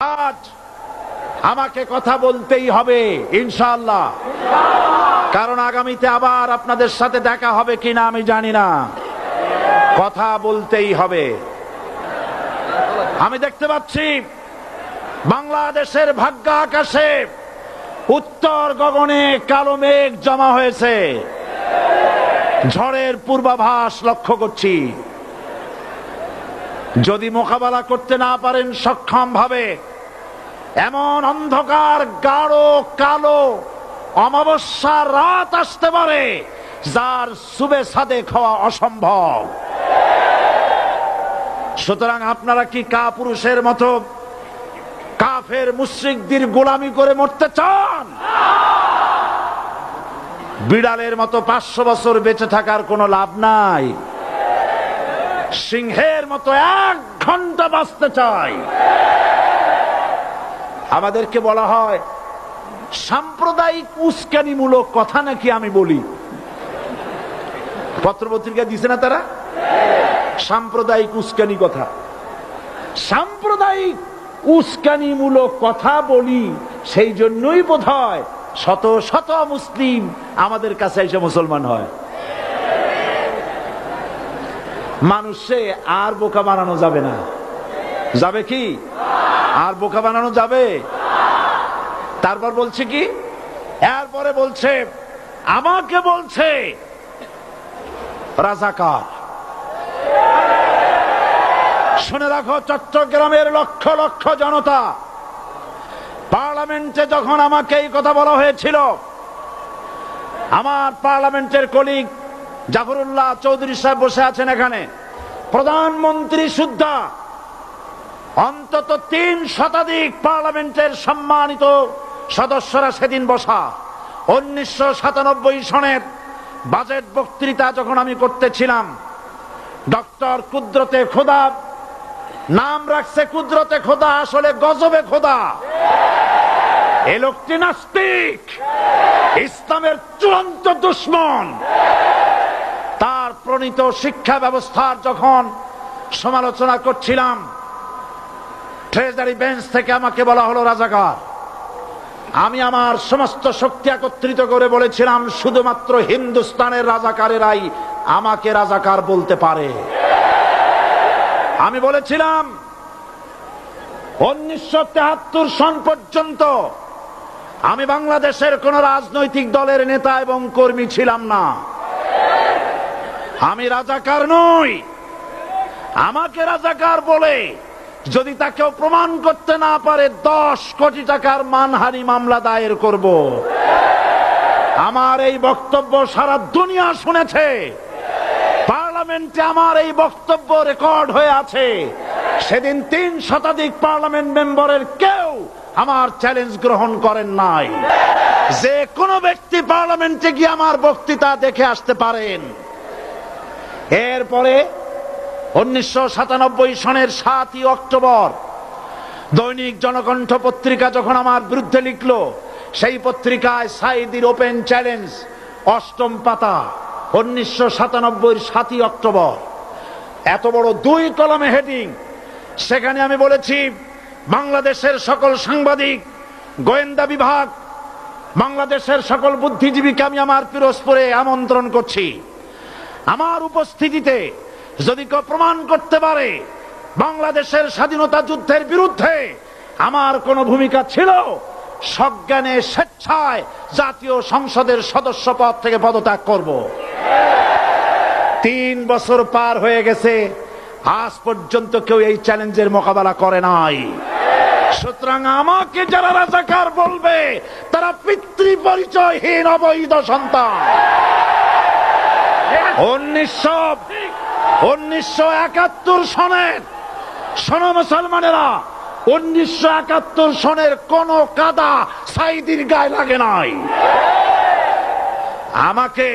আজ আমাকে কথা বলতেই হবে ইনশাআল্লাহ, কারণ আগামীতে আবার আপনাদের সাথে দেখা হবে কিনা আমি জানি না। কথা বলতেই হবে। আমি দেখতে পাচ্ছি বাংলাদেশের ভাগ্য আকাশে উত্তর গগনে কালো মেঘ জমা হয়েছে, ঝড়ের পূর্বাভাস লক্ষ্য করছি। যদি মোকাবেলা করতে না পারেন সক্ষম ভাবে, এমন অন্ধকার গাঢ় কালো অমাবস্যার রাত আসতে পারে যার সুবে সাদেক হওয়া অসম্ভব। সুতরাং আপনারা কি কাপুরুষের মতো কাফের মুশরিকদের গোলামি করে মরতে চান? বিড়ালের মতো 500 বছর বেঁচে থাকার কোনো লাভ নাই। সিংহের মতো 1 ঘন্টা বাঁচতে চাই। আমাদেরকে বলা হয় সাম্প্রদায়িক উস্কানিমূলক কথা নাকি আমি বলি। পত্রপত্রিকা দিছে না তারা? সাম্প্রদায়িক উস্কানি কথা, সাম্প্রদায়িক উস্কানিমূলক কথা বলি। সেই জন্যই বোধহয় শত শত মুসলিম আমাদের কাছে এসে মুসলমান হয়। মানুষে আর বোকা বানানো যাবে না। যাবে কি? আর বোকা বানানো যাবে? তারপর বলছে কি, এরপরে বলছে আমাকে বলছে রাজাকার। শুনে রাখো চট্টগ্রামের লক্ষ লক্ষ জনতা, পার্লামেন্টে যখন আমাকে এই কথা বলা হয়েছিল, আমার পার্লামেন্টের কলিগ জাফরুল্লাহ চৌধুরী সাহেব বসে আছেন এখানে, প্রধানমন্ত্রী সুদ্ধা, অন্তত 3 শতাধিক পার্লামেন্টের সম্মানিত সদস্যরা সেদিন বসা। 1997 সনের বাজেট বক্তৃতা যখন আমি করতেছিলাম, ডক্টর কুদরতে খোদা, নাম রাখছে কুদরতে খোদা, আসলে গজবে খোদা। এ লোকটি নাস্তিক, ইসলামের চূড়ান্ত দুশমন। তার প্রণীত শিক্ষা ব্যবস্থার যখন সমালোচনা করছিলাম, ট্রেজারি বেঞ্চ থেকে আমাকে বলা হলো রাজাকার। আমি আমার সমস্ত শক্তি একত্রিত করে বলেছিলাম শুধুমাত্র হিন্দুস্তানের রাজাকারেরাই আমাকে রাজাকার বলতে পারে। আমি বলেছিলাম 1973 সন পর্যন্ত আমি বাংলাদেশের কোন রাজনৈতিক দলের নেতা এবং কর্মী ছিলাম না। আমি রাজাকার নই। আমাকে রাজাকার বলে যদি তাকেও প্রমাণ করতে না পারে 10 কোটি টাকার মানহানি মামলা দায়ের করব। আমার এই বক্তব্য সারা দুনিয়া শুনেছে। পার্লামেন্টে আমার এই বক্তব্য রেকর্ড হয়ে আছে। সেদিন 3 শতাধিক পার্লামেন্ট মেম্বারের কেউ আমার চ্যালেঞ্জ গ্রহণ করেন নাই। যে কোনো ব্যক্তি পার্লামেন্টে গিয়ে আমার বক্তৃতা দেখে আসতে পারেন। এরপরে 1997 সনের 7 অক্টোবর দৈনিক জনকণ্ঠ পত্রিকা যখন আমার বিরুদ্ধে লিখলো, সেই পত্রিকায় সাইদির ওপেন চ্যালেঞ্জ 8ম পাতা, 1997 7 অক্টোবর, এত বড় 2 কলামে হেডিং। সেখানে আমি বলেছি বাংলাদেশের সকল সাংবাদিক, গোয়েন্দা বিভাগ, বাংলাদেশের সকল বুদ্ধিজীবীকে আমি আমার পিরোজপুরে আমন্ত্রণ করছি। আমার উপস্থিতিতে যদি কেউ প্রমাণ করতে পারে বাংলাদেশের স্বাধীনতা যুদ্ধের বিরুদ্ধে আমার কোনো ভূমিকা ছিল, সজ্ঞানে স্বেচ্ছায় জাতীয় সংসদের সদস্য পদ থেকে পদত্যাগ করব। 3 বছর পার হয়ে গেছে, আজ পর্যন্ত কেউ এই চ্যালেঞ্জের মোকাবেলা করে নাই। সুতরাং আমাকে যারা রাজাকার বলবে তারা পিতৃ পরিচয়হীন অবৈধ সন্তান। 1971 সনের, শোনো মুসলমানেরা, 1971 সনের কোন কাদা সাইদির গায়ে লাগে নাই। আমাকে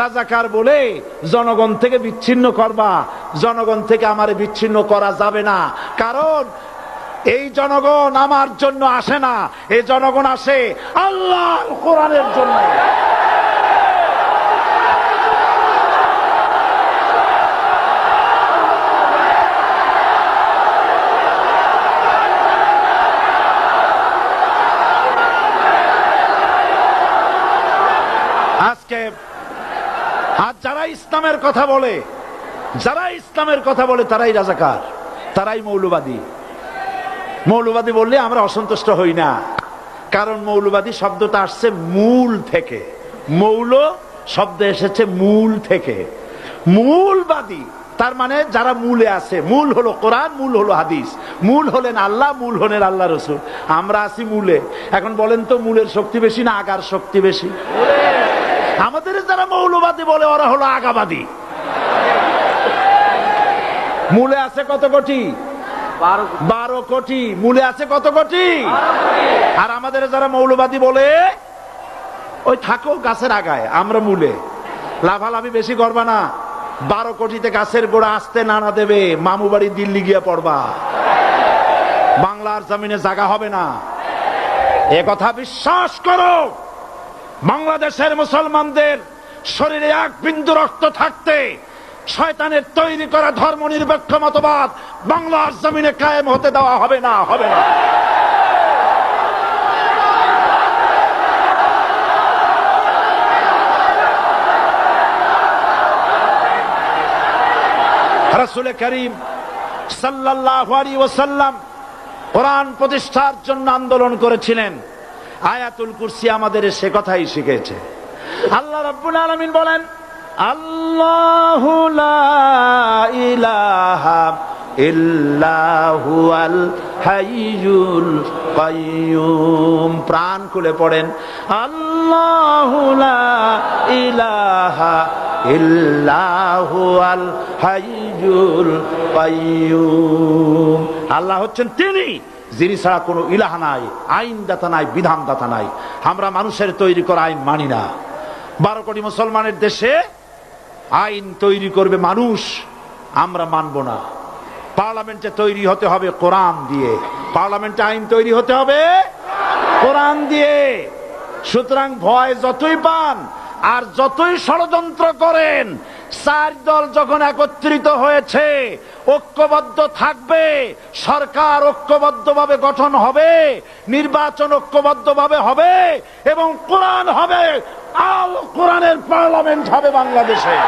রাজাকার বলে জনগণ থেকে বিচ্ছিন্ন করবা। জনগণ থেকে আমারে বিচ্ছিন্ন করা যাবে না, কারণ এই জনগণ আমার জন্য আসে না, এই জনগণ আসে আল্লাহর কোরআনের জন্য। ইসলামের কথা বলে, যারা ইসলামের কথা বলে তারাই রাজাকার, তারাই মৌলবাদী। মৌলবাদী বললে আমরা অসন্তুষ্ট হই না, কারণ মৌলবাদী শব্দটা আসছে মূল থেকে। মৌল শব্দ এসেছে মূল থেকে। মূলবাদী তার মানে যারা মূলে আছে। মূল হলো কোরআন, মূল হলো হাদিস, মূল হলেন আল্লাহ, মূল হলেন আল্লাহ রসুল। আমরা আছি মূলে। এখন বলেন তো মূলের শক্তি বেশি না আগার শক্তি বেশি? আমাদের যারা মৌলবাদী বলে ওরা হলো আগাবাদী। মূলে আছে কত কোটি? 12 কোটি। মূলে আছে কত কোটি? আর আমাদের যারা মৌলবাদী বলে ওই থাকো গাছের আগায়, আমরা মূলে। লাভালাভি বেশি করবা না, 12 কোটিতে গাছের গোড়া আসতে নানা দেবে, মামু বাড়ি দিল্লি গিয়ে পড়বা, বাংলার জমিনে জায়গা হবে না। এ কথা বিশ্বাস করো। বাংলাদেশের মুসলমানদের শরীরে এক বিন্দু রক্ত থাকতে শয়তানের তৈরি করা ধর্ম নিরপেক্ষ মতবাদ বাংলার জমিনে কায়েম হতে দেওয়া হবে না, হবে না। রাসূল করিম সাল্লাল্লাহু আলাইহি ওয়াসাল্লাম কোরআন প্রতিষ্ঠার জন্য আন্দোলন করেছিলেন। আয়াতুল কুরসি আমাদের সে কথাই শিখেছে। আল্লাহ রাব্বুল আলামিন বলেন, আল্লাহু লা ইলাহা ইল্লা হুয়াল হাইয়ুল কাইয়্যুম। প্রাণ খুলে পড়েন, আল্লাহু লা ইলাহা ইল্লা হুয়াল হাইয়ুল কাইয়্যুম। আল্লাহ হচ্ছেন তিনি, যিনি ছাড়া কোনো ইলাহা নাই, আইনদাতা নাই, বিধানদাতা নাই। আমরা মানুষের তৈরি করা আইন মানি না। 12 কোটি মুসলমানের দেশে আইন তৈরি করবে মানুষ, আমরা মানব না। পার্লামেন্টে তৈরি হতে হবে কোরআন দিয়ে, পার্লামেন্টে আইন তৈরি হতে হবে কোরআন দিয়ে। সুতরাং ভয় যতই পান আর যতই ষড়যন্ত্র করেন, 4 দল যখন একত্রিত হয়েছে, ঐক্যবদ্ধ থাকবে, সরকার ঐক্যবদ্ধভাবে গঠন হবে, নির্বাচন ঐক্যবদ্ধভাবে হবে এবং কোরআন হবে, আল কোরআনের পার্লামেন্ট হবে বাংলাদেশে।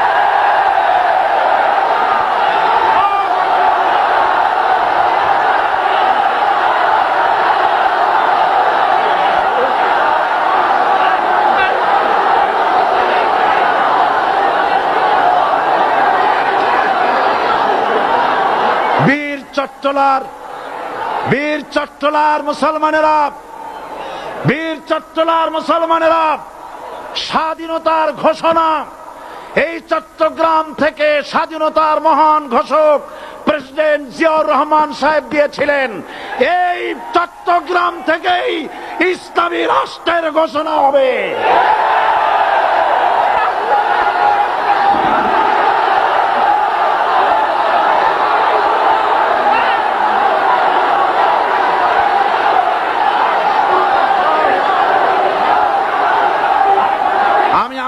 বীর চট্টলার মুসলমানেরা, বীর চট্টলার মুসলমানেরা স্বাধীনতার ঘোষণা এই চট্টগ্রাম থেকে স্বাধীনতার মহান ঘোষক প্রেসিডেন্ট জিয়াউর রহমান সাহেব দিয়েছিলেন। এই চট্টগ্রাম থেকেই ইসলামী রাষ্ট্রের ঘোষণা হবে।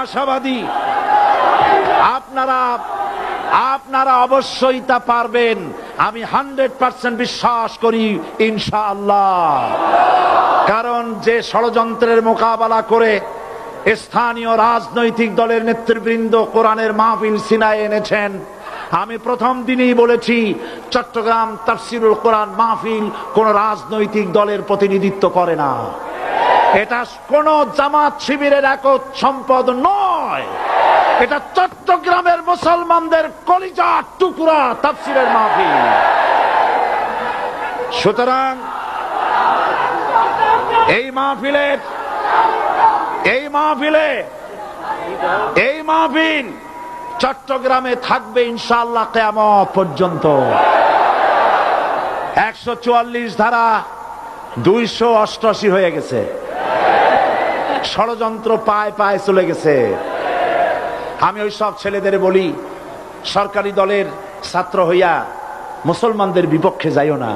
আশাবাদী আপনারা অবশ্যই তা পারবেন। আমি 100% বিশ্বাস করি ইনশাআল্লাহ। কারণ যে ষড়যন্ত্রের মোকাবেলা করে স্থানীয় রাজনৈতিক দলের নেতৃবৃন্দ কোরআনের মাহফিল সিনায় এনেছেন, আমি প্রথম দিনই বলেছি চট্টগ্রাম তাফসিরুল কোরআন মাহফিল কোন রাজনৈতিক দলের প্রতিনিধিত্ব করে না। এটা কোন জামাত শিবিরের একক সম্পদ নয়, এটা চট্টগ্রামের মুসলমানদের কলিজার টুকরা তাফসিরের মাহফিল। সুতরাং এই মাহফিল চট্টগ্রামে থাকবে ইনশাআল্লাহ কিয়ামত পর্যন্ত। 144 ধারা 288 হয়ে গেছে, ষড়যন্ত্র পায় পায় চলে গেছে। আমি ওই সব ছেলেদের বলি, সরকারি দলের ছাত্র হইয়া মুসলমানদের বিপক্ষে যাইও না।